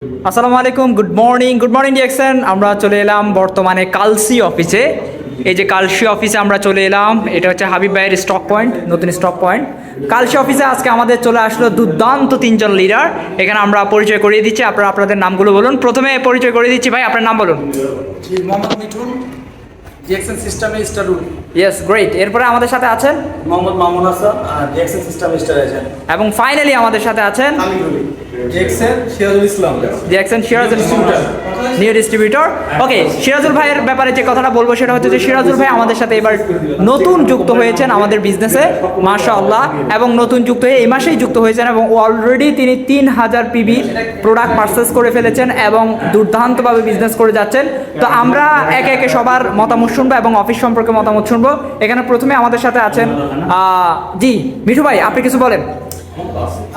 আসসালামু আলাইকুম, good morning DXN. আমরা চলে এলাম বর্তমানে কালসি অফিসে। এই যে কালসি অফিসে আমরা চলে এলাম, এটা হচ্ছে হাবিব ভাইয়ের স্টক পয়েন্ট, নতুন স্টক পয়েন্ট। কালসি অফিসে আজকে আমাদের চলে আসলো দুর্দান্ত তিনজন লিডার। এখানে আমরা পরিচয় করিয়ে দিচ্ছি, আপনারা আপনাদের নামগুলো বলুন। প্রথমে পরিচয় করিয়ে দিচ্ছি, ভাই আপনার নাম বলুন। মোহাম্মদ মিঠুন, ডিএক্সএন সিস্টেমে স্টার রুল। Yes, great. এরপরে আমাদের সাথে আছেন মোহাম্মদ মামুন হাসান, ডিএক্সএন সিস্টেমে স্টার এজেন্ট। এবং ফাইনালি আমাদের সাথে আছেন আমি Rulli, DXN Sirajul Islam, DXN Sirajul new distributor. ওকে, সিরাজুল ভাইয়ের ব্যাপারে যে কথাটা বলবো সেটা হচ্ছে যে সিরাজুল ভাই আমাদের সাথে এবার নতুন যুক্ত হয়েছেন আমাদের বিজনেসে, মাশাআল্লাহ। এবং নতুন যুক্ত হয়ে এই মাসেই যুক্ত হয়েছেন এবং অলরেডি তিনি 3000 পিবি প্রোডাক্ট পারচেস করে ফেলেছেন এবং দুর্দান্তভাবে বিজনেস করে যাচ্ছেন। তো আমরা একে একে সবার মতামত শুনবো এবং অফিস সম্পর্কে মতামত শুনবো। এখানে প্রথমে আমাদের সাথে আছেন জি মিঠু ভাই, আপনি কিছু বলেন।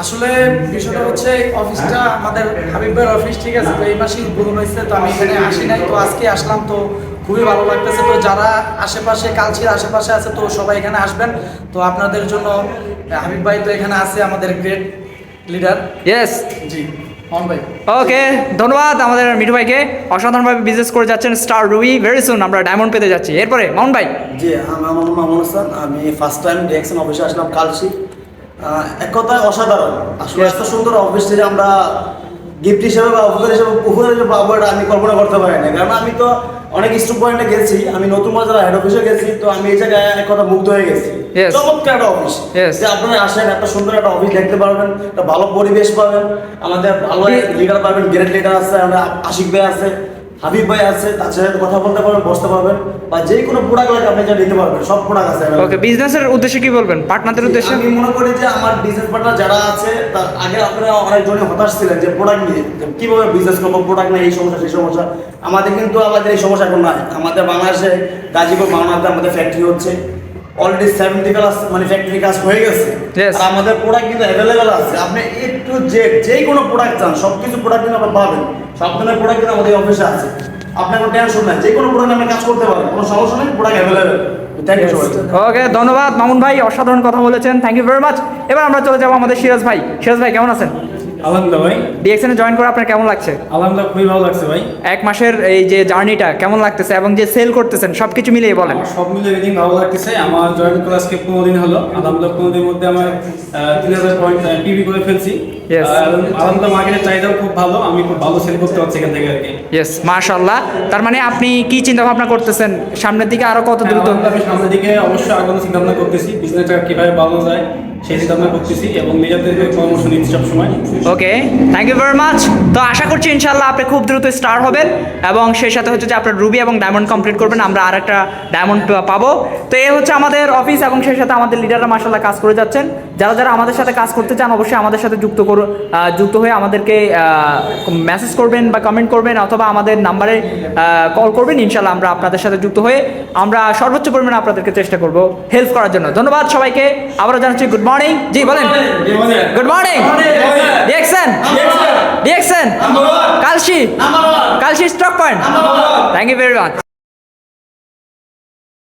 আসলে বিষয়টা হচ্ছে অফিসটা আমাদের হাবিব ভাইয়ের অফিস, ঠিক আছে। তো এই মাসেই উদ্বোধন হয়েছে, তো আমি এখানে আসি নাই, তো আজকে আসলাম, তো খুবই ভালো লাগতেছে। তো যারা আশেপাশে কালচির আশেপাশে আছে তো সবাই এখানে আসবেন। তো আপনাদের জন্য হাবিব ভাই তো এখানে আছে, আমাদের গ্রেট লিডার। ইয়েস জি মোহন ভাই। ওকে, ধন্যবাদ আমাদের মিঠু ভাইকে। অসাধারণভাবে বিজনেস করে যাচ্ছেন স্টার রুবি। ভেরি সুন আমরা ডায়মন্ড পেতে যাচ্ছি। এরপরে মামুন ভাই। জি, আমার নাম মামুন হাসান। আমি ফার্স্ট টাইম ডিএক্সএন অফিসে আসলাম কালসি। এক কথায় অসাধারণ। আসলে এত সুন্দর অফিস থেকে আমরা গিফট হিসেবে বা উপহার হিসেবে পাবো এটা আমি কল্পনা করতে পারি না। কারণ আমি তো অনেক স্টক পয়েন্টে গেছি, আমি নতুন বাজার হেড অফিসে গেছি, তো আমি এই জায়গায় এক কথা মুগ্ধ হয়ে গেছি। Yes. চমৎকার একটা অফিস, Yes. যে আপনারা আসেন, এত সুন্দর একটা অফিস দেখতে পারবেন, একটা ভালো পরিবেশ পাবেন, আমাদের ভালো লিডার পাবেন, গ্রেট লিডার আছে, আমরা আশিক ভাই আছে, হাবিব ভাই আছে, তার সাথে কথা বলতে পারবেন, বসতে পারবেন, বা যে কোনো প্রোডাক্ট লাগে আপনি যা নিতে পারবেন, সব প্রোডাক্ট আছে। ওকে, বিজনেসের উদ্দেশ্যে কি বলবেন, পার্টনারদের উদ্দেশ্যে? আমি মনে করি যে আমার বিজনেস পার্টনার যারা আছে তার আগে আপনারা অনেকজনই হতাশ ছিলেন যে প্রোডাক্ট নিয়ে যে কিভাবে বিজনেস করবো, প্রোডাক্ট নেই, এই সমস্যা সেই সমস্যা। আমাদের এই সমস্যা এখন নাই। আমাদের বাংলাদেশে গাজীপুর বাংলাতে আমাদের ফ্যাক্টরি হচ্ছে, অলরেডি 70 প্লাস মানে ফ্যাক্টরি কাজ হয়ে গেছে। Yes. আর আমাদের প্রোডাক্ট কিন্তু অ্যাভেলেবেল আছে। আপনি এ টু জেড যে কোনো প্রোডাক্ট চান, সব কিছু প্রোডাক্ট কিন্তু আপনারা পাবেন। সব ধরনের প্রোডাক্ট কিন্তু আমাদের অফিসে আছে। আপনার কোনো টেনশন নাই, যে কোনো প্রোডাক্ট আপনি কাজ করতে পারেন, কোনো সমস্যা নেই, product available. Thank you so much. Okay, ধন্যবাদ মামুন ভাই, অসাধারণ কথা বলেছেন, থ্যাংক ইউ ভেরি মাচ। এবার আমরা চলে যাবো আমাদের সিরাজ ভাই। সিরাজ ভাই কেমন আছেন? আলহামদুলিল্লাহ ভাই, ডিএক্সএনে জয়েন করে আপনার কেমন লাগছে? আলহামদুলিল্লাহ খুবই ভালো লাগছে ভাই। এক মাসের এই যে জার্নিটা কেমন লাগতেছে এবং যে সেল করতেছেন সবকিছু মিলিয়ে বলেন। আমার সব মিলে এদিন ভালো লাগতেছে। আমার জয়েন করে আজকে 15 দিন হলো। আলহামদুলিল্লাহ 15 দিনের মধ্যে আমার 3000 পয়েন্ট পিভি করে ফেলছি। Yes. আলহামদুলিল্লাহ মার্কেটের চাহিদাও খুব ভালো, আমি খুব ভালো সেল করতে পারছি এখান থেকে আর কি। ইয়েস, মাশাআল্লাহ। তার মানে আপনি কি চিন্তা ভাবনা করতেছেন সামনের দিকে আরো কত দ্রুত? আমি সামনের দিকে অবশ্যই আগানোর চিন্তা ভাবনা করতেছি, বিজনেসটা কিভাবে বাড়ানো যায় সেই চিন্তা ভাবনা করতেছি এবং নিজেদেরকে পরামর্শ নিচ্ছি সবসময়। ওকে, থ্যাংক ইউ ভেরি মাচ। তো আশা করছি ইনশাল্লাহ আপনি খুব দ্রুত স্টার হবেন এবং সেই সাথে হচ্ছে যে আপনার রুবি এবং ডায়মন্ড কমপ্লিট করবেন, আমরা আর একটা ডায়মন্ড পাবো। তো এই হচ্ছে আমাদের অফিস এবং সেই সাথে আমাদের লিডাররা মাশাআল্লাহ কাজ করে যাচ্ছেন। যারা যারা আমাদের সাথে কাজ করতে চান অবশ্যই আমাদের সাথে যুক্ত হয়ে আমাদেরকে মেসেজ করবেন বা কমেন্ট করবেন অথবা আমাদের নাম্বারে কল করবেন। ইনশাল্লাহ আমরা আপনাদের সাথে যুক্ত হয়ে আমরা সর্বোচ্চ পরিমাণে আপনাদেরকে চেষ্টা করব হেল্প করার জন্য। ধন্যবাদ সবাইকে, আবারও জানাচ্ছি গুড মর্নিং। জি বলেন। Good morning DXN Kalsi stock point. Thank you very much.